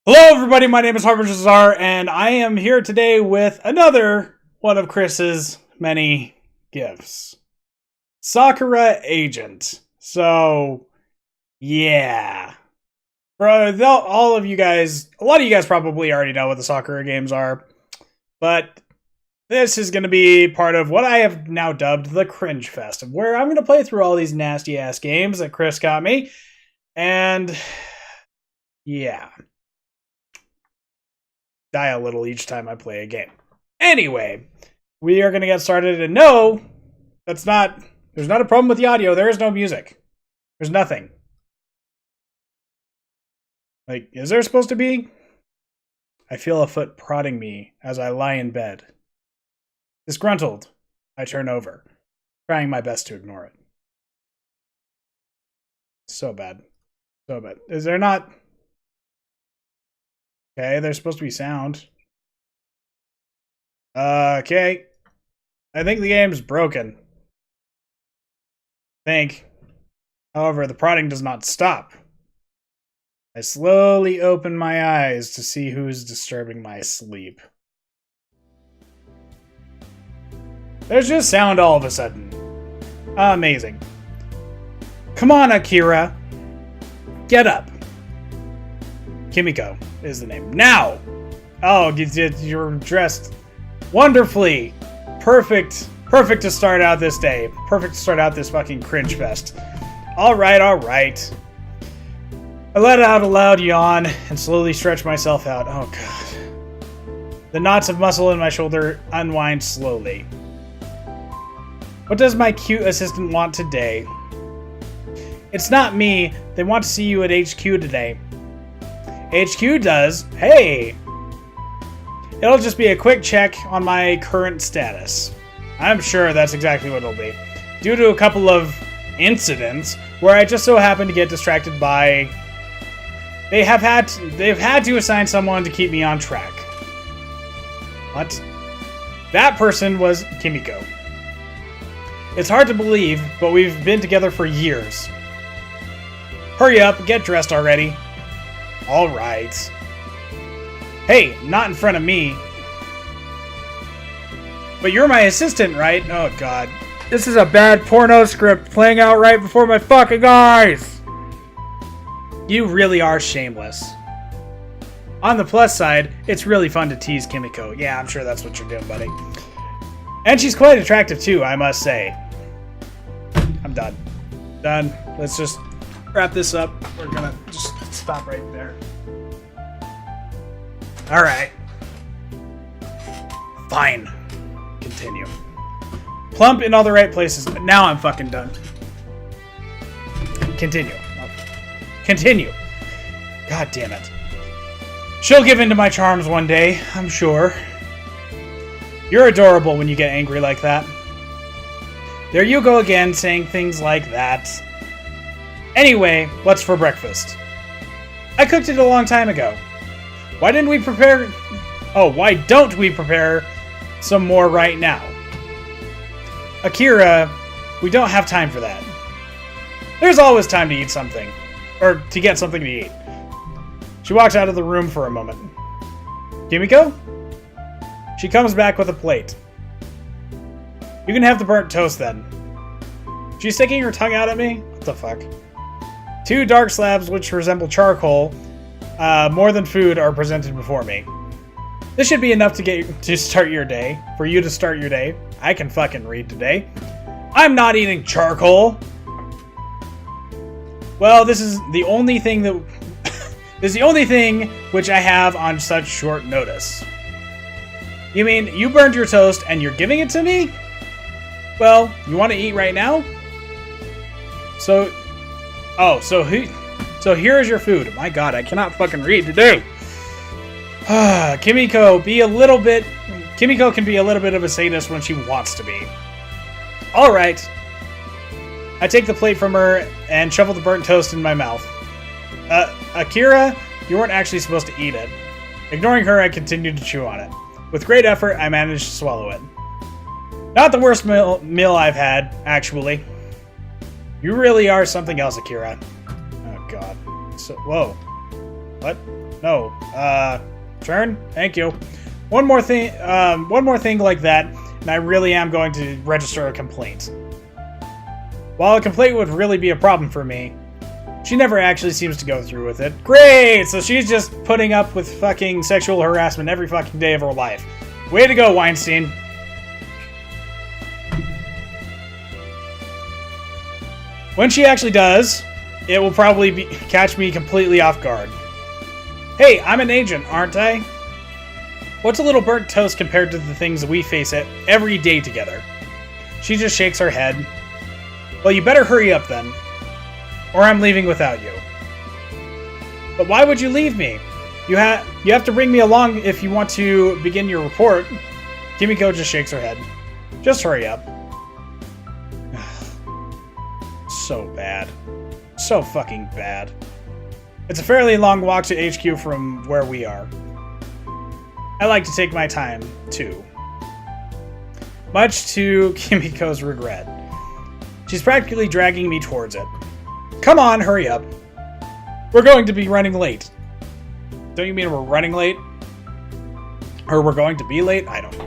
Hello everybody, my name is Harbinger Czar, and I am here today with another one of Chris's many gifts. Sakura Agent. So, yeah. For all of you guys, a lot of you guys probably already know what the Sakura games are, but this is going to be part of what I have now dubbed the Cringefest, where I'm going to play through all these nasty-ass games that Chris got me, and yeah. Die a little each time I play a game. Anyway, we are going to get started, and no, there's not a problem with the audio. There is no music. There's nothing. Like, is there supposed to be? I feel a foot prodding me as I lie in bed. Disgruntled, I turn over, trying my best to ignore it. So bad. So bad. Is there not... Okay, there's supposed to be sound. Okay. I think the game's broken. However, the prodding does not stop. I slowly open my eyes to see who's disturbing my sleep. There's just sound all of a sudden. Amazing. Come on, Akira. Get up. Kimiko is the name. Now! Oh, you're dressed wonderfully. Perfect to start out this day. Perfect to start out this fucking cringe fest. Alright. I let out a loud yawn and slowly stretch myself out. Oh god. The knots of muscle in my shoulder unwind slowly. What does my cute assistant want today? It's not me. They want to see you at HQ today. HQ does. Hey! It'll just be a quick check on my current status. I'm sure that's exactly what it'll be. Due to a couple of incidents where I just so happened to get distracted by... They've had to assign someone to keep me on track. What? That person was Kimiko. It's hard to believe, but we've been together for years. Hurry up, get dressed already. Alright. Hey, not in front of me. But you're my assistant, right? Oh god. This is a bad porno script playing out right before my fucking eyes! You really are shameless. On the plus side, it's really fun to tease Kimiko. Yeah, I'm sure that's what you're doing, buddy. And she's quite attractive too, I must say. I'm done. Done. Let's just wrap this up. We're gonna just stop right there. Alright. Fine. Continue. Plump in all the right places, but now I'm fucking done. Continue. Continue. God damn it. She'll give in to my charms one day, I'm sure. You're adorable when you get angry like that. There you go again, saying things like that. Anyway, what's for breakfast? I cooked it a long time ago. Why don't we prepare some more right now? Akira, we don't have time for that. There's always time to eat something. Or to get something to eat. She walks out of the room for a moment. Kimiko? She comes back with a plate. You can have the burnt toast then. She's sticking her tongue out at me? What the fuck? 2 dark slabs which resemble charcoal, more than food, are presented before me. This should be enough to start your day. For you to start your day. I can fucking read today. I'm not eating charcoal! Well, this is the only thing that... this is the only thing which I have on such short notice. You mean, you burned your toast and you're giving it to me? Well, you want to eat right now? So here's your food. My god, I cannot fucking read today. Kimiko can be a little bit of a sadist when she wants to be. Alright. I take the plate from her and shovel the burnt toast in my mouth. Akira, you weren't actually supposed to eat it. Ignoring her, I continued to chew on it. With great effort, I managed to swallow it. Not the worst meal I've had, actually. You really are something else, Akira. Oh, God. So, whoa. What? No. Turn? Thank you. One more thing like that, and I really am going to register a complaint. While a complaint would really be a problem for me, she never actually seems to go through with it. Great! So she's just putting up with fucking sexual harassment every fucking day of her life. Way to go, Weinstein. When she actually does, it will probably catch me completely off guard. Hey, I'm an agent, aren't I? What's a little burnt toast compared to the things we face every day together? She just shakes her head. Well, you better hurry up then, or I'm leaving without you. But why would you leave me? You have to bring me along if you want to begin your report. Kimiko just shakes her head. Just hurry up. So bad. So fucking bad. It's a fairly long walk to HQ from where we are. I like to take my time, too. Much to Kimiko's regret. She's practically dragging me towards it. Come on, hurry up. We're going to be running late. Don't you mean we're running late? Or we're going to be late? I don't know.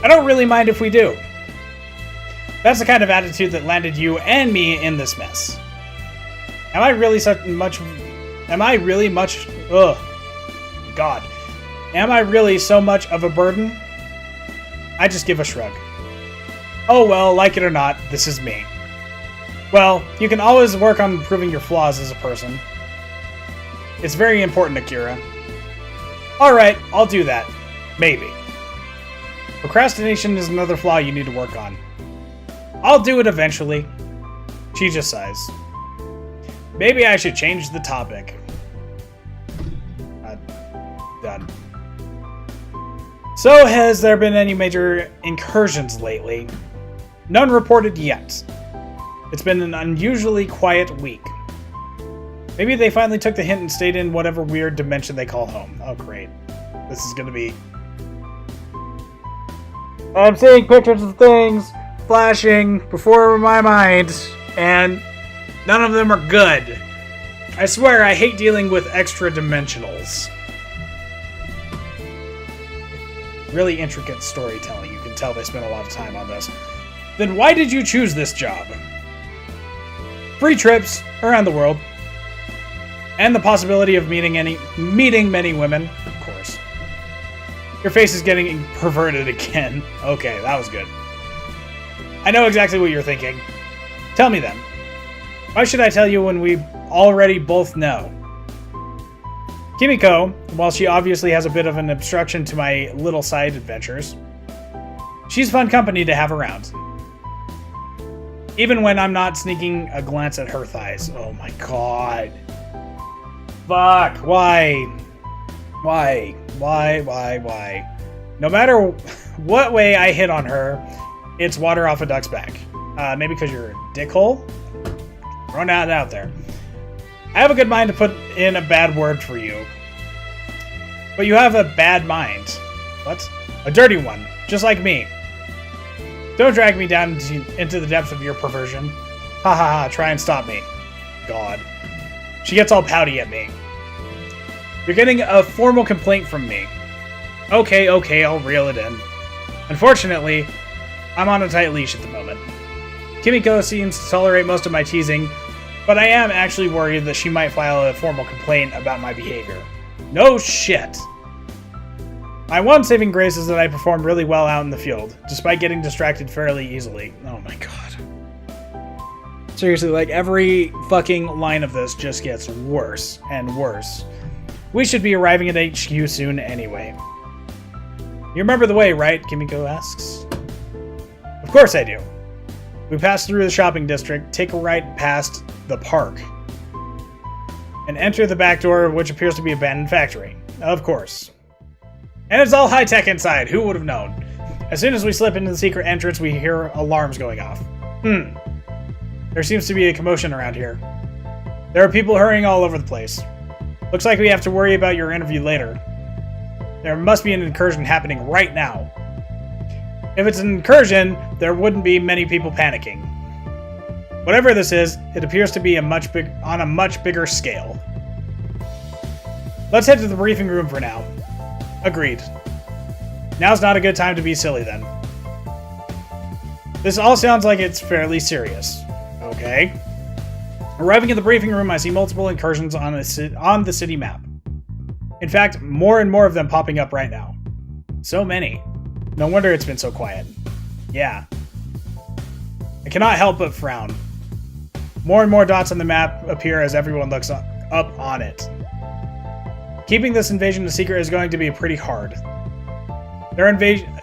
I don't really mind if we do. That's the kind of attitude that landed you and me in this mess. Am I really so much of a burden? I just give a shrug. Oh well, like it or not, this is me. Well, you can always work on improving your flaws as a person. It's very important, Akira. Alright, I'll do that. Maybe. Procrastination is another flaw you need to work on. I'll do it eventually. She just sighs. Maybe I should change the topic. Done. So, has there been any major incursions lately? None reported yet. It's been an unusually quiet week. Maybe they finally took the hint and stayed in whatever weird dimension they call home. Oh, great. This is gonna be... I'm seeing pictures of things flashing before my mind, and none of them are good. I swear I hate dealing with extra dimensionals. Really intricate storytelling. You can tell they spent a lot of time on this. Then why did you choose this job? Free trips around the world. And the possibility of meeting many women, of course. Your face is getting perverted again. Okay, that was good. I know exactly what you're thinking. Tell me then. Why should I tell you when we already both know? Kimiko, while she obviously has a bit of an obstruction to my little side adventures, she's fun company to have around. Even when I'm not sneaking a glance at her thighs. Oh my god. Fuck. Why? Why? No matter what way I hit on her, it's water off a duck's back. Maybe because you're a dickhole? Throwing that out there. I have a good mind to put in a bad word for you. But you have a bad mind. What? A dirty one. Just like me. Don't drag me down into the depths of your perversion. Ha ha ha, try and stop me. God. She gets all pouty at me. You're getting a formal complaint from me. Okay, I'll reel it in. Unfortunately, I'm on a tight leash at the moment. Kimiko seems to tolerate most of my teasing, but I am actually worried that she might file a formal complaint about my behavior. No shit! My one saving grace is that I perform really well out in the field, despite getting distracted fairly easily. Oh my god. Seriously, like, every fucking line of this just gets worse and worse. We should be arriving at HQ soon anyway. You remember the way, right? Kimiko asks. Of course I do. We pass through the shopping district, take a right past the park, and enter the back door, which appears to be an abandoned factory. Of course. And it's all high-tech inside. Who would have known? As soon as we slip into the secret entrance, we hear alarms going off. There seems to be a commotion around here. There are people hurrying all over the place. Looks like we have to worry about your interview later. There must be an incursion happening right now. If it's an incursion, there wouldn't be many people panicking. Whatever this is, it appears to be on a much bigger scale. Let's head to the briefing room for now. Agreed. Now's not a good time to be silly then. This all sounds like it's fairly serious. Okay. Arriving at the briefing room, I see multiple incursions on the city map. In fact, more and more of them popping up right now. So many. No wonder it's been so quiet. Yeah. I cannot help but frown. More and more dots on the map appear as everyone looks up on it. Keeping this invasion a secret is going to be pretty hard. There are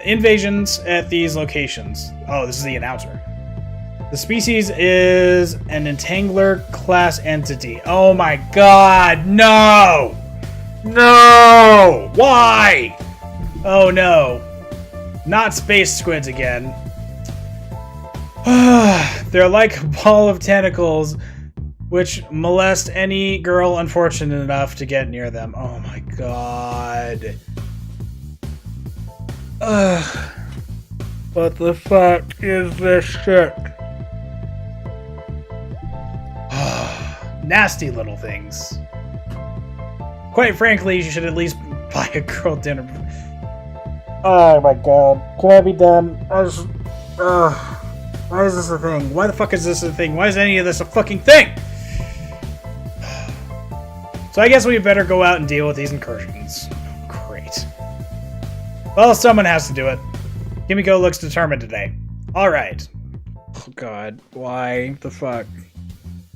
invasions at these locations. Oh, this is the announcer. The species is an Entangler class entity. Oh my god, no! No! Why? Oh no. Not space squids again. They're like a ball of tentacles which molest any girl unfortunate enough to get near them. Oh my god. What the fuck is this shit? Nasty little things. Quite frankly, you should at least buy a girl dinner. Oh my god. Can I be done? Why is this a thing? Why the fuck is this a thing? Why is any of this a fucking thing? So I guess we better go out and deal with these incursions. Great. Well, someone has to do it. Kimiko looks determined today. Alright. Oh god. Why the fuck?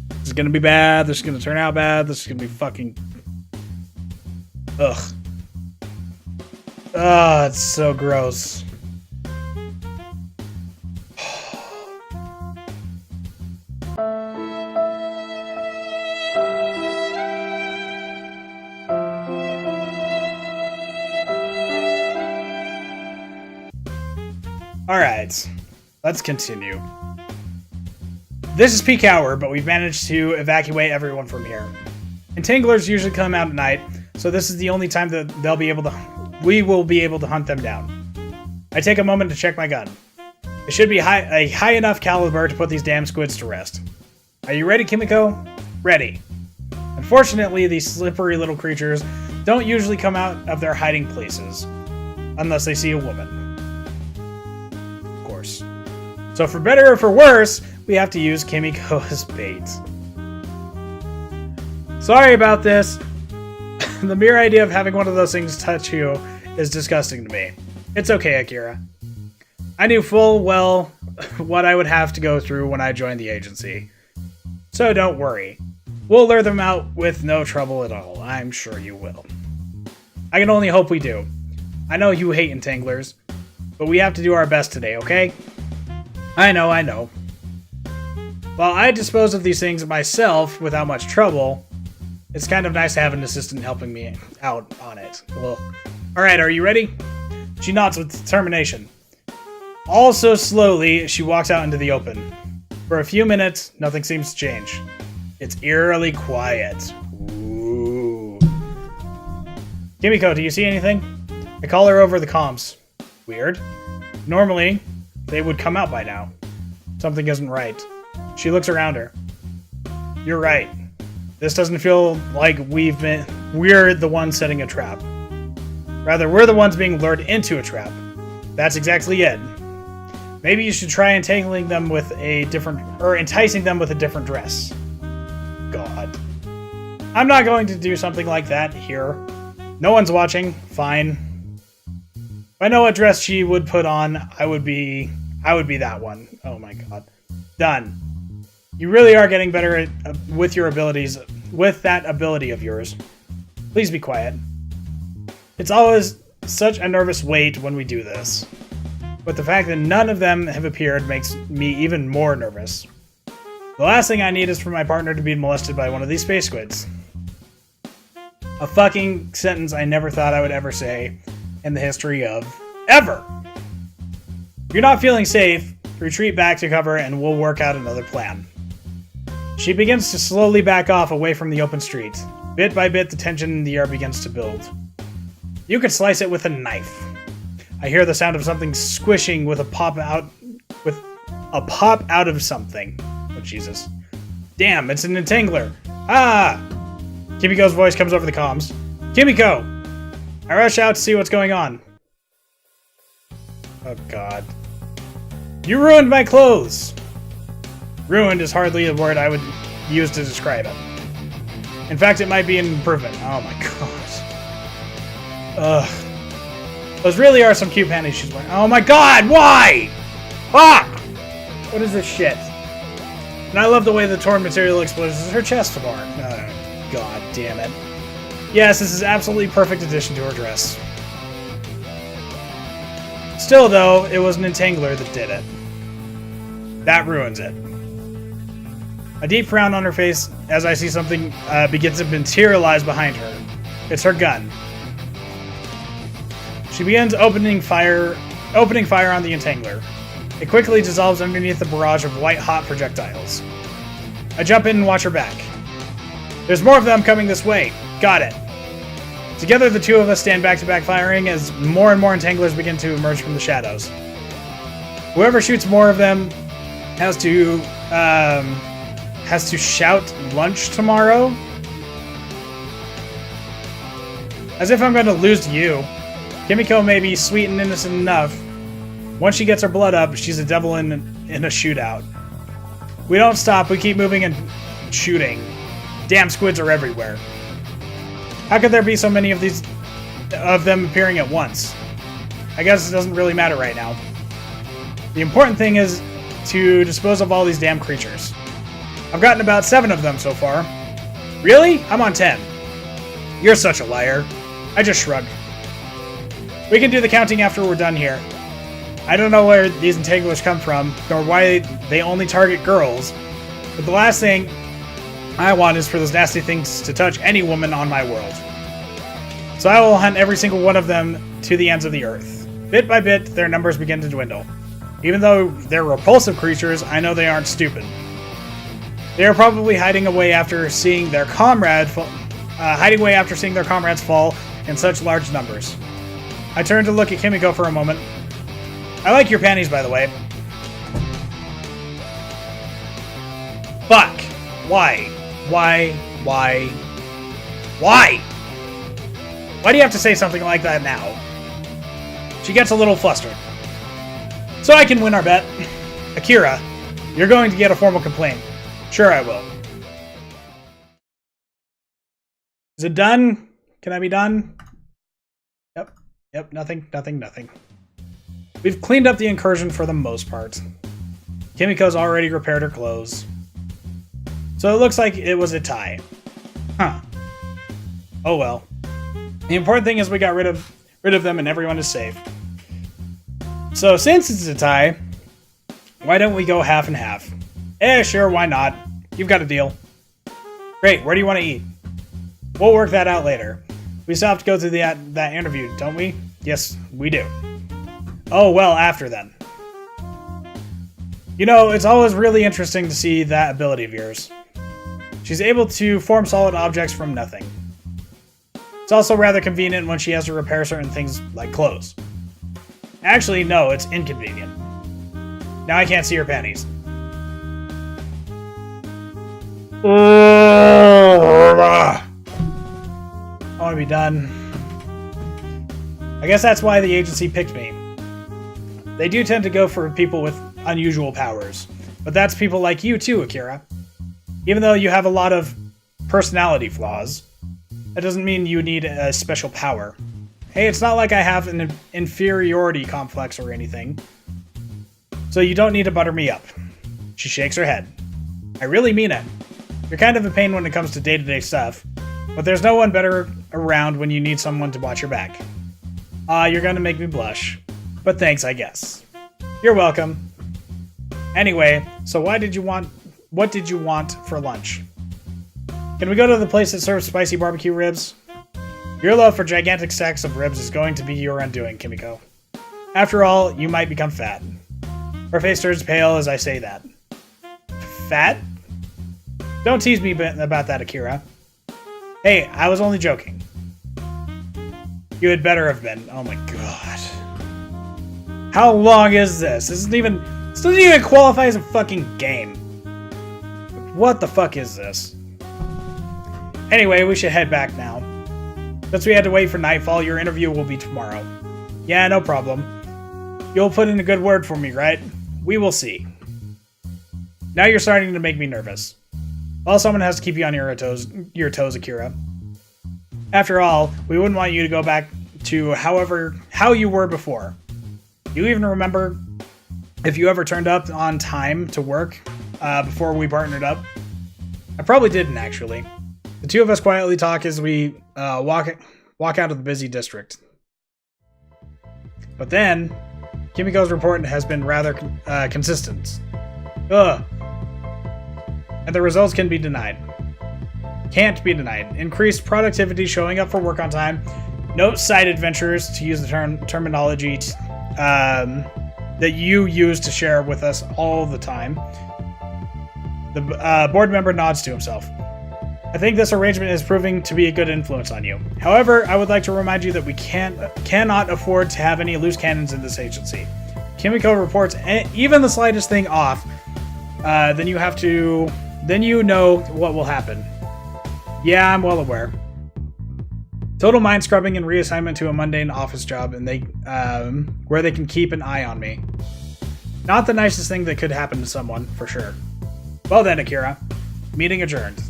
This is gonna be bad. This is gonna turn out bad. This is gonna be fucking... Ugh. Ah, it's so gross. Alright, let's continue. This is peak hour, but we've managed to evacuate everyone from here. Entanglers usually come out at night, so this is the only time that we will be able to hunt them down. I take a moment to check my gun. It should be a high enough caliber to put these damn squids to rest. Are you ready, Kimiko? Ready. Unfortunately, these slippery little creatures don't usually come out of their hiding places, unless they see a woman. Of course. So for better or for worse, we have to use Kimiko as bait. Sorry about this. The mere idea of having one of those things touch you is disgusting to me. It's okay, Akira. I knew full well what I would have to go through when I joined the agency. So don't worry. We'll lure them out with no trouble at all. I'm sure you will. I can only hope we do. I know you hate entanglers, but we have to do our best today, okay? I know. While I dispose of these things myself without much trouble, it's kind of nice to have an assistant helping me out on it. Well, alright, are you ready? She nods with determination. Also slowly, she walks out into the open. For a few minutes, nothing seems to change. It's eerily quiet. Ooh. Kimiko, do you see anything? I call her over the comms. Weird. Normally, they would come out by now. Something isn't right. She looks around her. You're right. This doesn't feel like we're the ones setting a trap. Rather, we're the ones being lured into a trap. That's exactly it. Maybe you should try enticing them with a different dress. God. I'm not going to do something like that here. No one's watching. Fine. If I know what dress she would put on, I would be that one. Oh my god. Done. You really are getting better at, with your abilities, with that ability of yours. Please be quiet. It's always such a nervous wait when we do this. But the fact that none of them have appeared makes me even more nervous. The last thing I need is for my partner to be molested by one of these space squids. A fucking sentence I never thought I would ever say in the history of ever. If you're not feeling safe, retreat back to cover and we'll work out another plan. She begins to slowly back off away from the open street. Bit by bit, the tension in the air begins to build. You could slice it with a knife. I hear the sound of something squishing with a pop out of something. Jesus. Damn, it's an entangler. Ah! Kimiko's voice comes over the comms. Kimiko! I rush out to see what's going on. Oh god. You ruined my clothes! Ruined is hardly a word I would use to describe it. In fact, it might be an improvement. Oh my god. Ugh. Those really are some cute panties she's wearing. Oh my god, why? Fuck! What is this shit? And I love the way the torn material exposes her chest more. Oh, god damn it. Yes, this is absolutely perfect addition to her dress. Still, though, it was an entangler that did it. That ruins it. A deep frown on her face as I see something begins to materialize behind her. It's her gun. She begins opening fire on the entangler. It quickly dissolves underneath the barrage of white-hot projectiles. I jump in and watch her back. There's more of them coming this way. Got it. Together, the two of us stand back-to-back firing as more and more entanglers begin to emerge from the shadows. Whoever shoots more of them has to shout lunch tomorrow. As if I'm going to lose to you. Kimiko may be sweet and innocent enough. Once she gets her blood up, she's a devil in a shootout. We don't stop, we keep moving and shooting. Damn squids are everywhere. How could there be so many of them appearing at once? I guess it doesn't really matter right now. The important thing is to dispose of all these damn creatures. I've gotten about 7 of them so far. Really? I'm on 10. You're such a liar. I just shrugged. We can do the counting after we're done here. I don't know where these entanglers come from, nor why they only target girls, but the last thing I want is for those nasty things to touch any woman on my world. So I will hunt every single one of them to the ends of the earth. Bit by bit, their numbers begin to dwindle. Even though they're repulsive creatures, I know they aren't stupid. They are probably hiding away after seeing their comrades fall in such large numbers. I turn to look at Kimiko for a moment. I like your panties, by the way. Fuck. Why? Why? Why? Why? Why do you have to say something like that now? She gets a little flustered. So I can win our bet. Akira, you're going to get a formal complaint. Sure I will. Is it done? Can I be done? Yep, nothing. We've cleaned up the incursion for the most part. Kimiko's already repaired her clothes. So it looks like it was a tie. Huh. Oh well. The important thing is we got rid of them and everyone is safe. So since it's a tie, why don't we go half and half? Sure, why not? You've got a deal. Great, where do you want to eat? We'll work that out later. We still have to go through that interview, don't we? Yes, we do. Oh, well, after then. You know, it's always really interesting to see that ability of yours. She's able to form solid objects from nothing. It's also rather convenient when she has to repair certain things like clothes. Actually, no, it's inconvenient. Now I can't see her panties. I want to be done. I guess that's why the agency picked me. They do tend to go for people with unusual powers, but that's people like you too, Akira. Even though you have a lot of personality flaws, that doesn't mean you need a special power. Hey, it's not like I have an inferiority complex or anything, so you don't need to butter me up. She shakes her head. I really mean it. You're kind of a pain when it comes to day-to-day stuff, but there's no one better around when you need someone to watch your back. You're gonna make me blush. But thanks, I guess. You're welcome. Anyway, so what did you want for lunch? Can we go to the place that serves spicy barbecue ribs? Your love for gigantic stacks of ribs is going to be your undoing, Kimiko. After all, you might become fat. Her face turns pale as I say that. Fat? Don't tease me about that, Akira. Hey, I was only joking. You had better have been. Oh my god. How long is this? This doesn't even qualify as a fucking game. What the fuck is this? Anyway, we should head back now. Since we had to wait for nightfall, your interview will be tomorrow. Yeah, no problem. You'll put in a good word for me, right? We will see. Now you're starting to make me nervous. Well, someone has to keep you on your toes, Akira. After all, we wouldn't want you to go back to how you were before. Do you even remember if you ever turned up on time to work before we partnered up? I probably didn't, actually. The two of us quietly talk as we walk out of the busy district. But then, Kimiko's report has been rather consistent. Ugh. And the results can be denied. Can't be denied. Increased productivity, showing up for work on time, no side adventures, to use the terminology that you use to share with us all the time. The board member nods to himself. I think this arrangement is proving to be a good influence on you. However, I would like to remind you that we cannot afford to have any loose cannons in this agency. Kimiko reports even the slightest thing off, then you know what will happen. Yeah, I'm well aware. Total mind scrubbing and reassignment to a mundane office job, and where they can keep an eye on me. Not the nicest thing that could happen to someone, for sure. Well then, Akira. Meeting adjourned.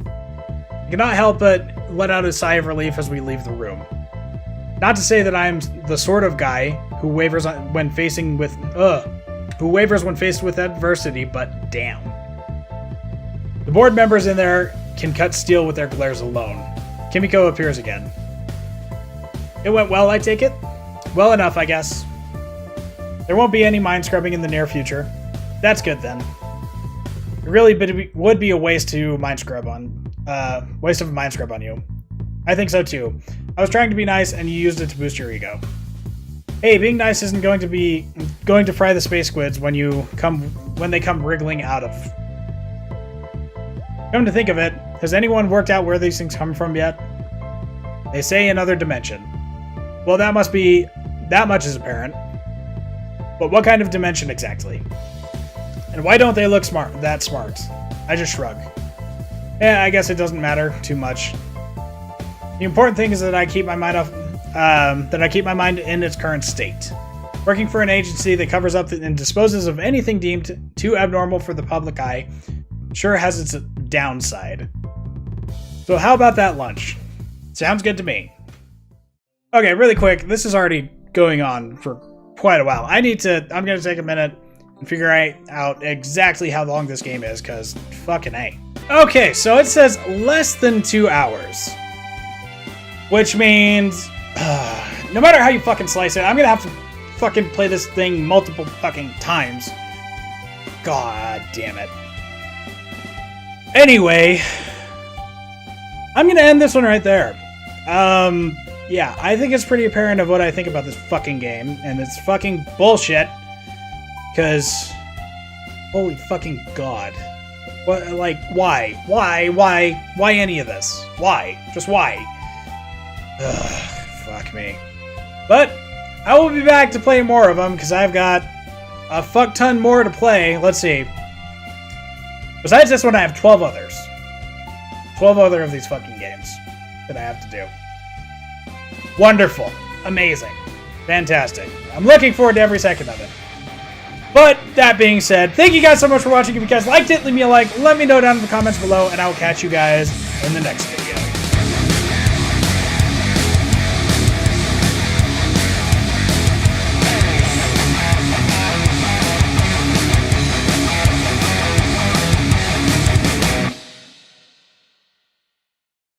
I cannot help but let out a sigh of relief as we leave the room. Not to say that I am the sort of guy who wavers when faced with adversity, but damn. The board members in there can cut steel with their glares alone. Kimiko appears again. It went well, I take it? Well enough, I guess. There won't be any mind scrubbing in the near future. That's good then. It really would be a waste of a mind scrub on you. I think so too. I was trying to be nice and you used it to boost your ego. Hey, being nice isn't going to fry the space squids when they come wriggling out of. Come to think of it, has anyone worked out where these things come from yet? They say another dimension. Well, that much is apparent. But what kind of dimension exactly? And why don't they look that smart? I just shrug. Yeah, I guess it doesn't matter too much. The important thing is that I keep my mind in its current state. Working for an agency that covers up and disposes of anything deemed too abnormal for the public eye sure has its downside. So how about that lunch? Sounds good to me. Okay, really quick. This is already going on for quite a while. I'm going to take a minute and figure out exactly how long this game is, because fucking A. Okay, so it says less than 2 hours. Which means, no matter how you fucking slice it, I'm going to have to fucking play this thing multiple fucking times. God damn it. Anyway, I'm going to end this one right there. Yeah, I think it's pretty apparent of what I think about this fucking game, and it's fucking bullshit, because, holy fucking god. What, like, why? Why any of this? Why? Just why? Ugh, fuck me. But, I will be back to play more of them, because I've got a fuck ton more to play. Let's see. Besides this one, I have 12 others. 12 other of these fucking games that I have to do. Wonderful. Amazing. Fantastic. I'm looking forward to every second of it. But, that being said, thank you guys so much for watching. If you guys liked it, leave me a like. Let me know down in the comments below, and I will catch you guys in the next video.